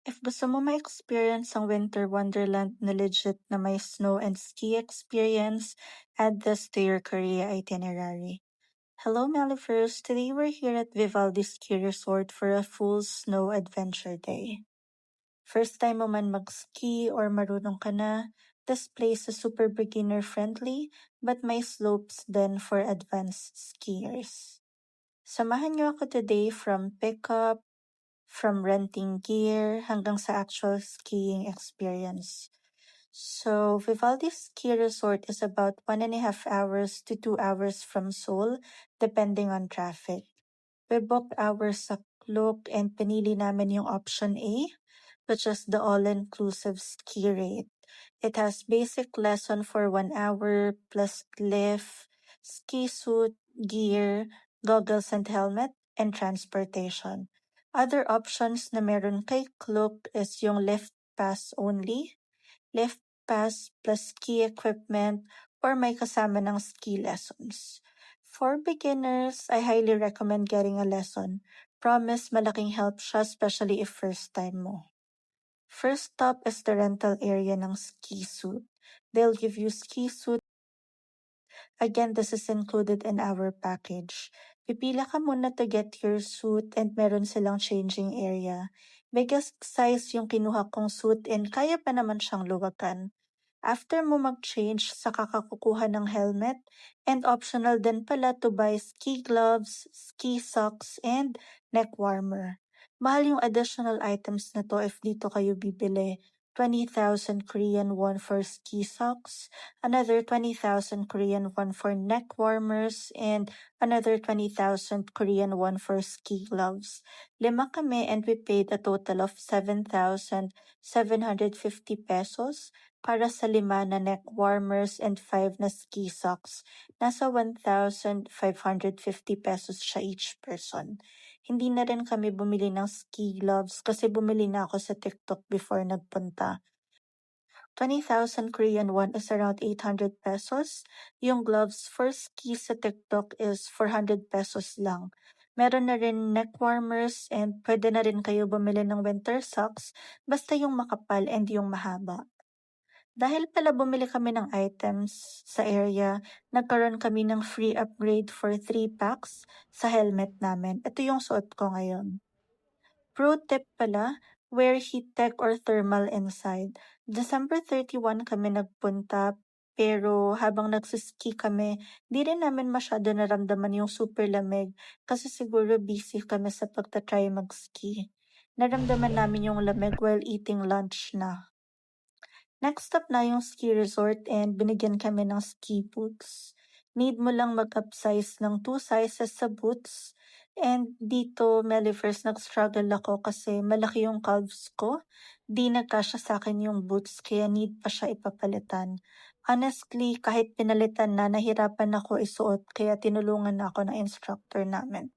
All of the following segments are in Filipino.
If gusto mo ma-experience ang winter wonderland na legit na may snow and ski experience, add this to your Korea itinerary. Hello Malifers, today we're here at Vivaldi Ski Resort for a full snow adventure day. First time mo man mag-ski or marunong ka na, this place is super beginner friendly but may slopes din for advanced skiers. Samahan niyo ako today from pickup, from renting gear hanggang sa actual skiing experience. So, Vivaldi Ski Resort is about 1.5 hours to 2 hours from Seoul, depending on traffic. We booked ours sa Klook and pinili namin yung option A, which is the all-inclusive ski rate. It has basic lesson for 1 hour plus lift, ski suit, gear, goggles and helmet, and transportation. Other options na meron kay Klook is yung lift pass only, lift pass plus ski equipment, or may kasama ng ski lessons. For beginners, I highly recommend getting a lesson. Promise malaking help siya, especially if first time mo. First stop is the rental area ng ski suit. They'll give you ski suit. Again, this is included in our package. Pipila ka muna to get your suit and meron silang changing area. Biggest size yung kinuha kong suit and kaya pa naman siyang luwagan. After mo mag-change, saka ka kukuha ng helmet, and optional din pala to buy ski gloves, ski socks, and neck warmer. Mahal yung additional items na to if dito kayo bibili. 20,000 Korean won for ski socks, another 20,000 Korean won for neck warmers, and another 20,000 Korean won for ski gloves. 5 kami and we paid a total of 7,750 pesos para sa 5 na neck warmers and 5 na ski socks. Nasa 1,550 pesos siya each person. Hindi na rin kami bumili ng ski gloves kasi bumili na ako sa TikTok before nagpunta. 20,000 Korean won is around 800 pesos. Yung gloves for ski sa TikTok is 400 pesos lang. Meron na rin neck warmers and pwede na rin kayo bumili ng winter socks basta yung makapal and yung mahaba. Dahil pala bumili kami ng items sa area, nagkaroon kami ng free upgrade for 3 packs sa helmet namin. Ito yung suot ko ngayon. Pro tip pala, wear heat tech or thermal inside. December 31 kami nagpunta, pero habang nagsiski kami, di rin namin masyado naramdaman yung super lamig kasi siguro busy kami sa pagtatry mag-ski. Naramdaman namin yung lamig while eating lunch na. Next stop na yung ski resort and binigyan kami ng ski boots. Need mo lang mag-upsize ng 2 sizes sa boots. And dito, Melifers, nag-struggle ako kasi malaki yung calves ko. Di nagkasya sa akin yung boots kaya need pa siya ipapalitan. Honestly, kahit pinalitan na, nahirapan ako isuot kaya tinulungan na ako ng instructor namin.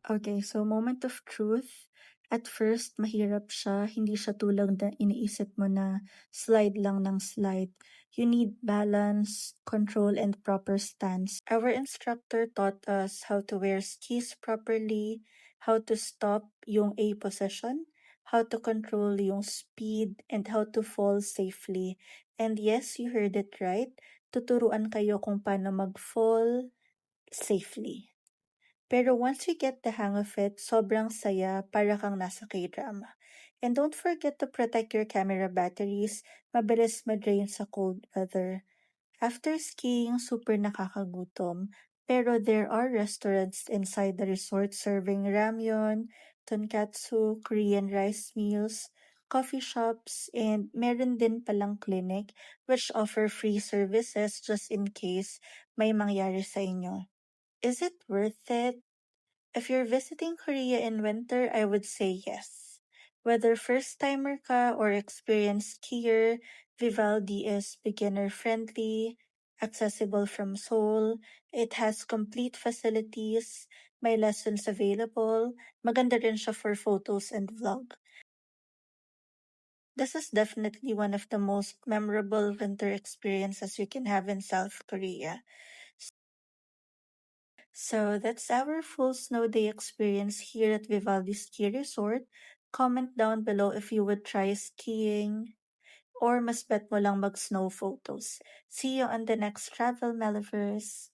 Okay, so moment of truth. At first, mahirap siya. Hindi siya tulad na iniisip mo na slide lang ng slide. You need balance, control, and proper stance. Our instructor taught us how to wear skis properly, how to stop yung A position, how to control yung speed, and how to fall safely. And yes, you heard it right. Tuturuan kayo kung paano mag-fall safely. Pero once you get the hang of it, sobrang saya, para kang nasa K-drama. And don't forget to protect your camera batteries, mabilis ma-drain sa cold weather. After skiing, super nakakagutom. Pero there are restaurants inside the resort serving ramyun, tonkatsu, Korean rice meals, coffee shops, and meron din palang clinic which offer free services just in case may mangyari sa inyo. Is it worth it? If you're visiting Korea in winter, I would say yes. Whether first-timer ka or experienced skier, Vivaldi is beginner-friendly, accessible from Seoul, it has complete facilities, may lessons available, maganda rin siya for photos and vlog. This is definitely one of the most memorable winter experiences you can have in South Korea. So that's our full snow day experience here at Vivaldi Ski Resort. Comment down below if you would try skiing or mas bet mo lang mag-snow photos. See you on the next travel, Melivers!